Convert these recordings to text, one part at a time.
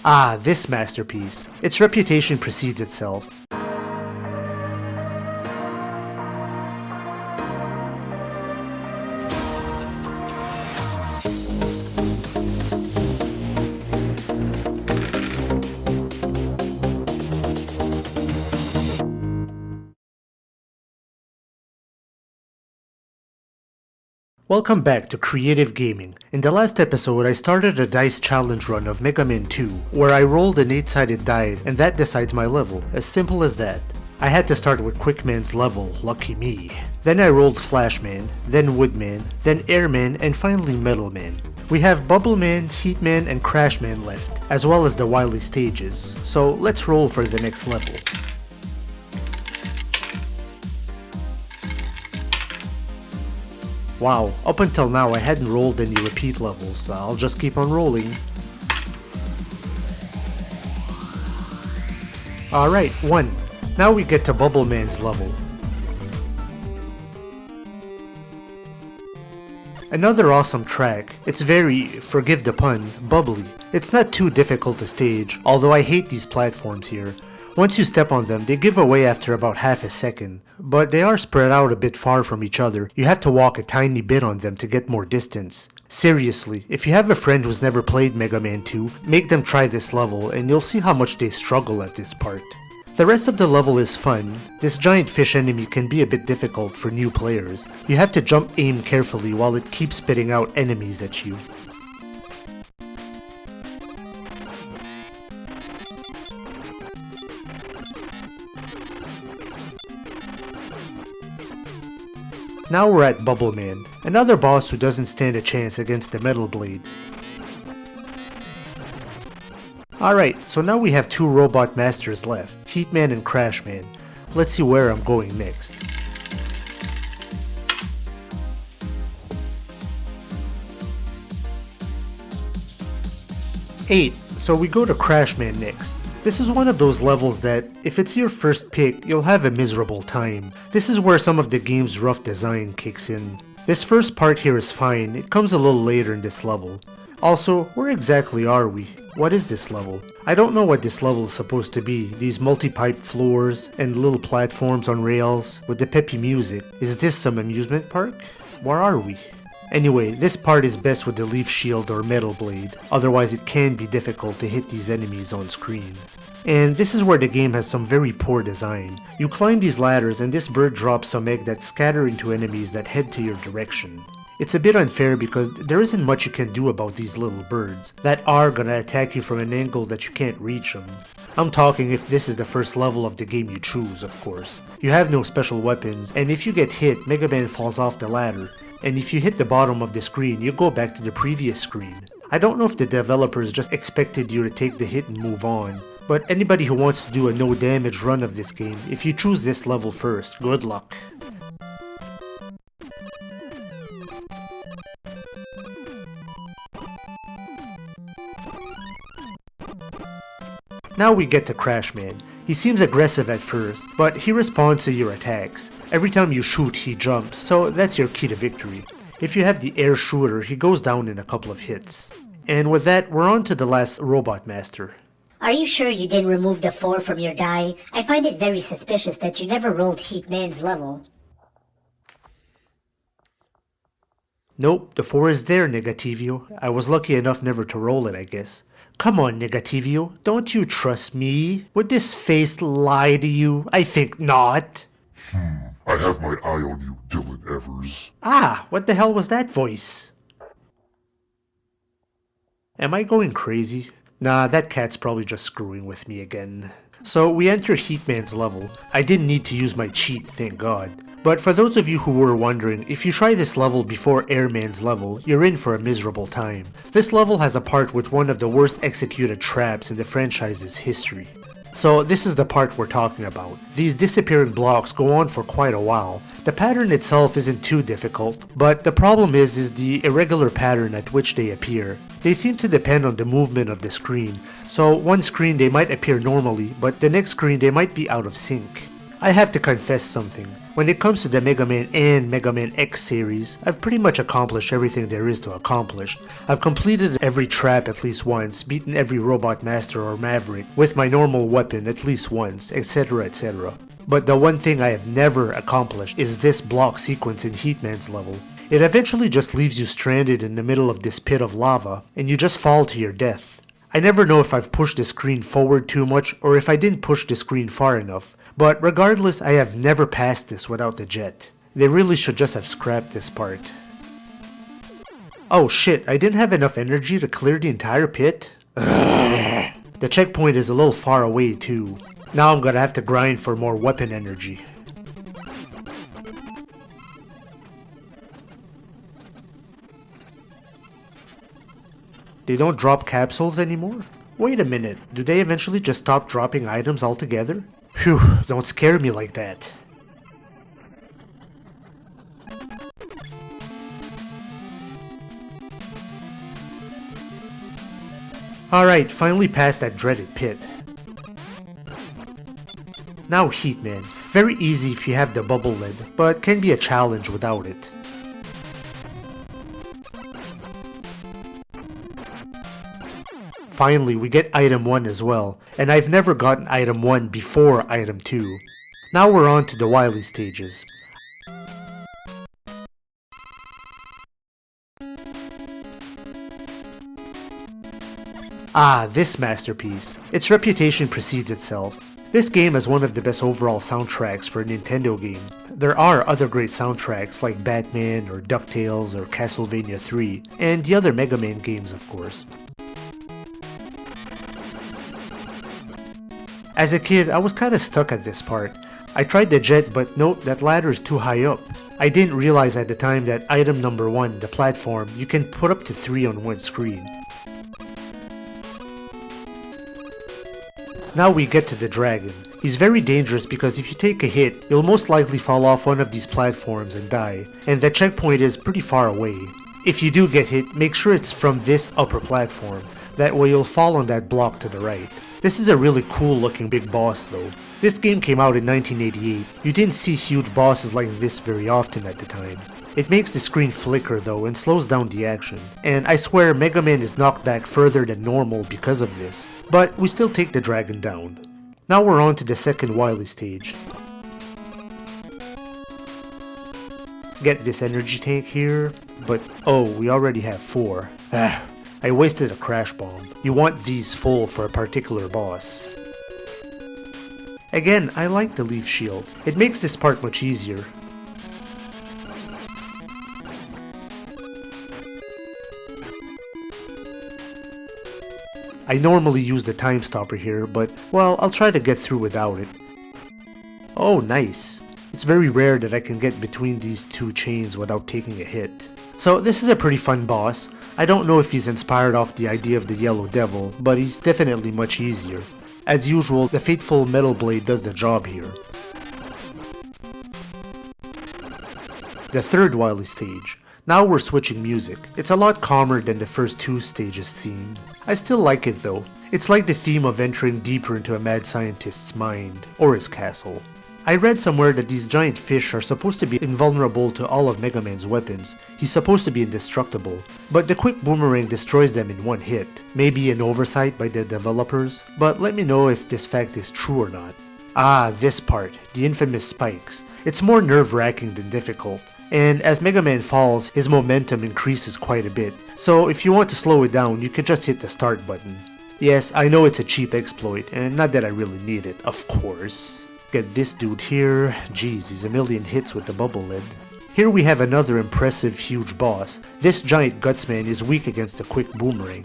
Ah, this masterpiece. Its reputation precedes itself. Welcome back to Creative Gaming. In the last episode, I started a dice challenge run of Megaman 2, where I rolled an 8-sided die and that decides my level, as simple as that. I had to start with Quickman's level, lucky me. Then I rolled Flashman, then Woodman, then Airman, and finally Metalman. We have Bubbleman, Heatman, and Crashman left, as well as the Wily stages, so let's roll for the next level. Wow, up until now I hadn't rolled any repeat levels, I'll just keep on rolling. Alright, 1. Now we get to Bubbleman's level. Another awesome track. It's very, forgive the pun, bubbly. It's not too difficult to stage, although I hate these platforms here. Once you step on them, they give away after about half a second, but they are spread out a bit far from each other. You have to walk a tiny bit on them to get more distance. Seriously, if you have a friend who's never played Mega Man 2, make them try this level and you'll see how much they struggle at this part. The rest of the level is fun. This giant fish enemy can be a bit difficult for new players. You have to jump aim carefully while it keeps spitting out enemies at you. Now we're at Bubbleman, another boss who doesn't stand a chance against the Metal Blade. Alright, so now we have 2 robot masters left, Heatman and Crashman. Let's see where I'm going next. Eight, so we go to Crashman next. This is one of those levels that, if it's your first pick, you'll have a miserable time. This is where some of the game's rough design kicks in. This first part here is fine, it comes a little later in this level. Also, where exactly are we? What is this level? I don't know what this level is supposed to be, these multi-pipe floors and little platforms on rails with the peppy music. Is this some amusement park? Where are we? Anyway, this part is best with the leaf shield or metal blade, otherwise it can be difficult to hit these enemies on screen. And this is where the game has some very poor design. You climb these ladders and this bird drops some egg that scatter into enemies that head to your direction. It's a bit unfair because there isn't much you can do about these little birds that are gonna attack you from an angle that you can't reach them. I'm talking if this is the first level of the game you choose, of course. You have no special weapons, and if you get hit, Mega Man falls off the ladder. And if you hit the bottom of the screen, you go back to the previous screen. I don't know if the developers just expected you to take the hit and move on, but anybody who wants to do a no damage run of this game, if you choose this level first, good luck. Now we get to Crashman. He seems aggressive at first, but he responds to your attacks. Every time you shoot, he jumps, so that's your key to victory. If you have the air shooter, he goes down in a couple of hits. And with that, we're on to the last robot master. Are you sure you didn't remove the 4 from your die? I find it very suspicious that you never rolled Heatman's level. Nope, the 4 is there, Negativio. I was lucky enough never to roll it, I guess. Come on, Negativio, don't you trust me? Would this face lie to you? I think not. I have my eye on you, Dylan Evers. Ah, what the hell was that voice? Am I going crazy? Nah, that cat's probably just screwing with me again. So we enter Heatman's level. I didn't need to use my cheat, thank God. But for those of you who were wondering, if you try this level before Airman's level, you're in for a miserable time. This level has a part with one of the worst executed traps in the franchise's history. So this is the part we're talking about. These disappearing blocks go on for quite a while. The pattern itself isn't too difficult, but the problem is the irregular pattern at which they appear. They seem to depend on the movement of the screen, so one screen they might appear normally, but the next screen they might be out of sync. I have to confess something. When it comes to the Mega Man and Mega Man X series, I've pretty much accomplished everything there is to accomplish. I've completed every trap at least once, beaten every Robot Master or Maverick with my normal weapon at least once, etc, etc. But the one thing I have never accomplished is this block sequence in Heatman's level. It eventually just leaves you stranded in the middle of this pit of lava, and you just fall to your death. I never know if I've pushed the screen forward too much or if I didn't push the screen far enough, but regardless, I have never passed this without the jet. They really should just have scrapped this part. Oh shit, I didn't have enough energy to clear the entire pit? Ugh. The checkpoint is a little far away too. Now I'm gonna have to grind for more weapon energy. They don't drop capsules anymore? Wait a minute, do they eventually just stop dropping items altogether? Phew, don't scare me like that. Alright, finally past that dreaded pit. Now Heatman. Very easy if you have the bubble lid, but can be a challenge without it. Finally, we get item 1 as well, and I've never gotten item 1 before item 2. Now we're on to the Wily stages. Ah, this masterpiece. Its reputation precedes itself. This game has one of the best overall soundtracks for a Nintendo game. There are other great soundtracks like Batman or DuckTales or Castlevania 3, and the other Mega Man games of course. As a kid, I was kinda stuck at this part. I tried the jet, but note that ladder is too high up. I didn't realize at the time that item number 1, the platform, you can put up to 3 on one screen. Now we get to the dragon. He's very dangerous because if you take a hit, you'll most likely fall off one of these platforms and die, and the checkpoint is pretty far away. If you do get hit, make sure it's from this upper platform. That way you'll fall on that block to the right. This is a really cool looking big boss though. This game came out in 1988. You didn't see huge bosses like this very often at the time. It makes the screen flicker though and slows down the action. And I swear Mega Man is knocked back further than normal because of this. But we still take the dragon down. Now we're on to the second Wily stage. Get this energy tank here, but oh, we already have 4. I wasted a crash bomb. You want these full for a particular boss. Again, I like the leaf shield. It makes this part much easier. I normally use the time stopper here, but well, I'll try to get through without it. Oh, nice. It's very rare that I can get between these two chains without taking a hit. So this is a pretty fun boss. I don't know if he's inspired off the idea of the Yellow Devil, but he's definitely much easier. As usual, the fateful Metal Blade does the job here. The third Wily stage. Now we're switching music. It's a lot calmer than the first 2 stages' theme. I still like it though. It's like the theme of entering deeper into a mad scientist's mind, or his castle. I read somewhere that these giant fish are supposed to be invulnerable to all of Mega Man's weapons. He's supposed to be indestructible, but the quick boomerang destroys them in one hit. Maybe an oversight by the developers, but let me know if this fact is true or not. Ah, this part, the infamous spikes. It's more nerve-wracking than difficult, and as Mega Man falls, his momentum increases quite a bit, so if you want to slow it down, you can just hit the start button. Yes, I know it's a cheap exploit, and not that I really need it, of course. Get this dude here. Jeez, he's a million hits with the bubble lid. Here we have another impressive huge boss. This giant gutsman is weak against a quick boomerang.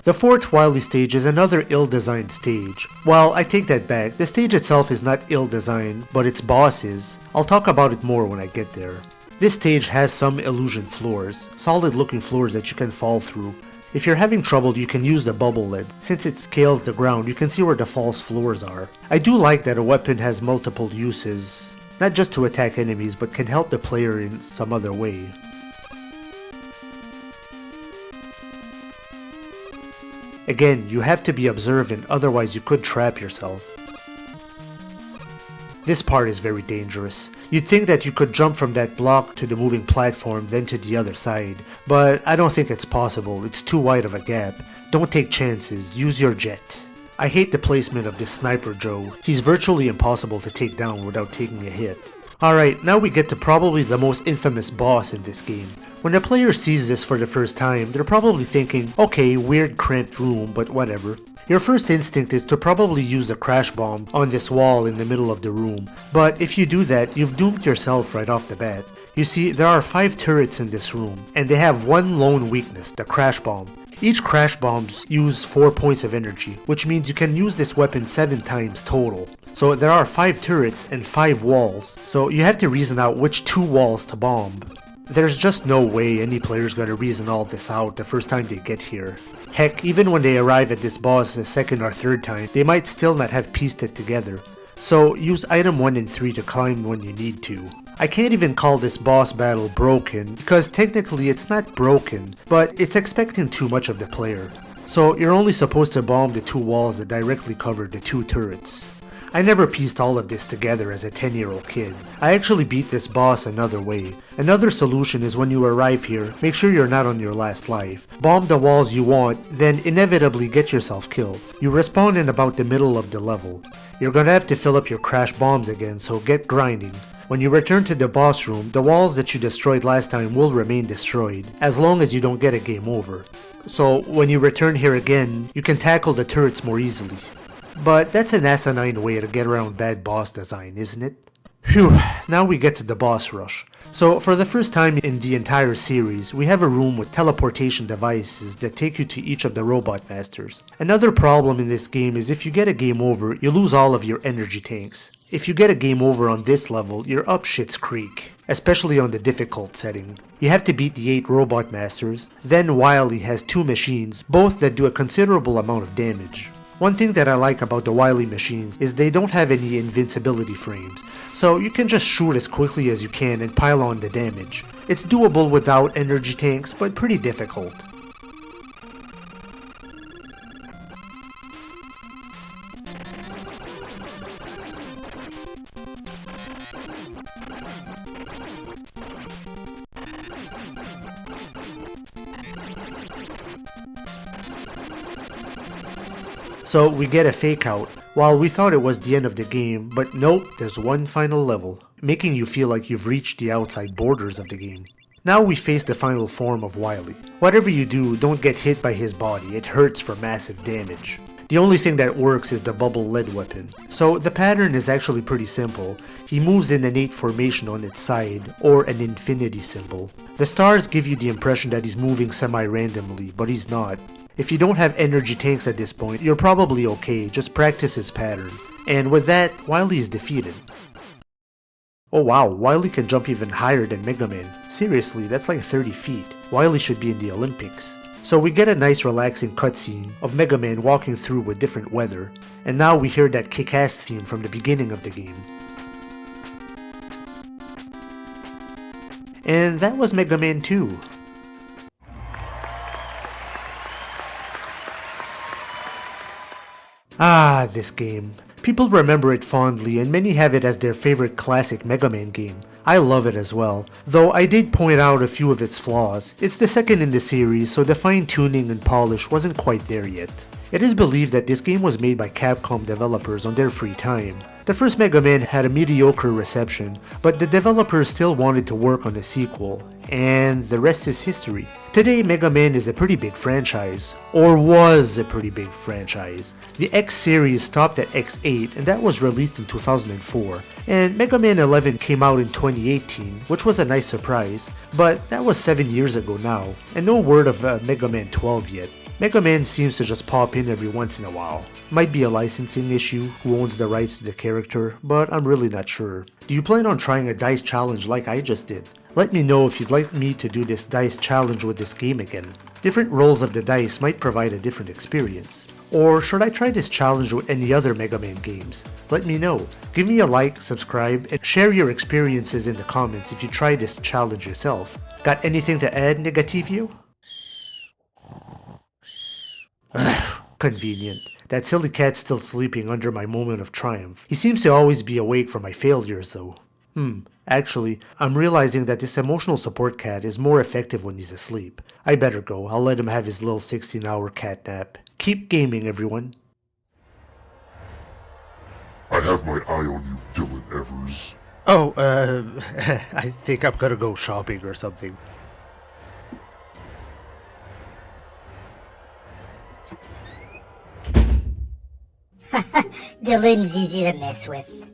The fourth Wily stage is another ill-designed stage. Well, I take that back. The stage itself is not ill-designed, but its boss is. I'll talk about it more when I get there. This stage has some illusion floors, solid-looking floors that you can fall through. If you're having trouble, you can use the bubble lid. Since it scales the ground, you can see where the false floors are. I do like that a weapon has multiple uses, not just to attack enemies, but can help the player in some other way. Again, you have to be observant, otherwise you could trap yourself. This part is very dangerous. You'd think that you could jump from that block to the moving platform then to the other side, but I don't think it's possible. It's too wide of a gap. Don't take chances, use your jet. I hate the placement of this Sniper Joe. He's virtually impossible to take down without taking a hit. Alright, now we get to probably the most infamous boss in this game. When a player sees this for the first time, they're probably thinking, okay, weird cramped room, but whatever. Your first instinct is to probably use the crash bomb on this wall in the middle of the room, but if you do that, you've doomed yourself right off the bat. You see, there are 5 turrets in this room, and they have one lone weakness, the crash bomb. Each crash bombs use 4 points of energy, which means you can use this weapon 7 times total. So there are 5 turrets and 5 walls, so you have to reason out which 2 walls to bomb. There's just no way any player's gonna reason all this out the first time they get here. Heck, even when they arrive at this boss the second or third time, they might still not have pieced it together. So use item 1 and 3 to climb when you need to. I can't even call this boss battle broken, because technically it's not broken, but it's expecting too much of the player. So you're only supposed to bomb the 2 walls that directly cover the 2 turrets. I never pieced all of this together as a 10-year-old kid. I actually beat this boss another way. Another solution is when you arrive here, make sure you're not on your last life. Bomb the walls you want, then inevitably get yourself killed. You respawn in about the middle of the level. You're gonna have to fill up your crash bombs again, so get grinding. When you return to the boss room, the walls that you destroyed last time will remain destroyed, as long as you don't get a game over. So when you return here again, you can tackle the turrets more easily. But that's an asinine way to get around bad boss design, isn't it? Phew, now we get to the boss rush. So for the first time in the entire series, we have a room with teleportation devices that take you to each of the robot masters. Another problem in this game is if you get a game over, you lose all of your energy tanks. If you get a game over on this level, you're up shit's creek, especially on the difficult setting. You have to beat the 8 robot masters, then Wily has 2 machines, both that do a considerable amount of damage. One thing that I like about the Wily machines is they don't have any invincibility frames, so you can just shoot as quickly as you can and pile on the damage. It's doable without energy tanks, but pretty difficult. So we get a fake out. While we thought it was the end of the game, but nope, there's one final level, making you feel like you've reached the outside borders of the game. Now we face the final form of Wily. Whatever you do, don't get hit by his body, it hurts for massive damage. The only thing that works is the bubble lead weapon. So the pattern is actually pretty simple. He moves in an 8 formation on its side, or an infinity symbol. The stars give you the impression that he's moving semi-randomly, but he's not. If you don't have energy tanks at this point, you're probably okay, just practice his pattern. And with that, Wily is defeated. Oh wow, Wily can jump even higher than Megaman. Seriously, that's like 30 feet. Wily should be in the Olympics. So we get a nice relaxing cutscene of Megaman walking through with different weather, and now we hear that kick-ass theme from the beginning of the game. And that was Megaman 2. Ah, this game. People remember it fondly and many have it as their favorite classic Mega Man game. I love it as well, though I did point out a few of its flaws. It's the second in the series, so the fine-tuning and polish wasn't quite there yet. It is believed that this game was made by Capcom developers on their free time. The first Mega Man had a mediocre reception, but the developers still wanted to work on a sequel, and the rest is history. Today, Mega Man is a pretty big franchise, or was a pretty big franchise. The X series stopped at X8 and that was released in 2004, and Mega Man 11 came out in 2018, which was a nice surprise, but that was 7 years ago now, and no word of Mega Man 12 yet. Mega Man seems to just pop in every once in a while. Might be a licensing issue, who owns the rights to the character, but I'm really not sure. Do you plan on trying a dice challenge like I just did? Let me know if you'd like me to do this dice challenge with this game again. Different rolls of the dice might provide a different experience. Or should I try this challenge with any other Mega Man games? Let me know. Give me a like, subscribe, and share your experiences in the comments if you try this challenge yourself. Got anything to add, Negativio? Convenient. That silly cat's still sleeping under my moment of triumph. He seems to always be awake for my failures, though. Actually, I'm realizing that this emotional support cat is more effective when he's asleep. I better go. I'll let him have his little 16-hour cat nap. Keep gaming, everyone. I have my eye on you, Dylan Evers. Oh, I think I'm gonna go shopping or something. Dylan's easy to mess with.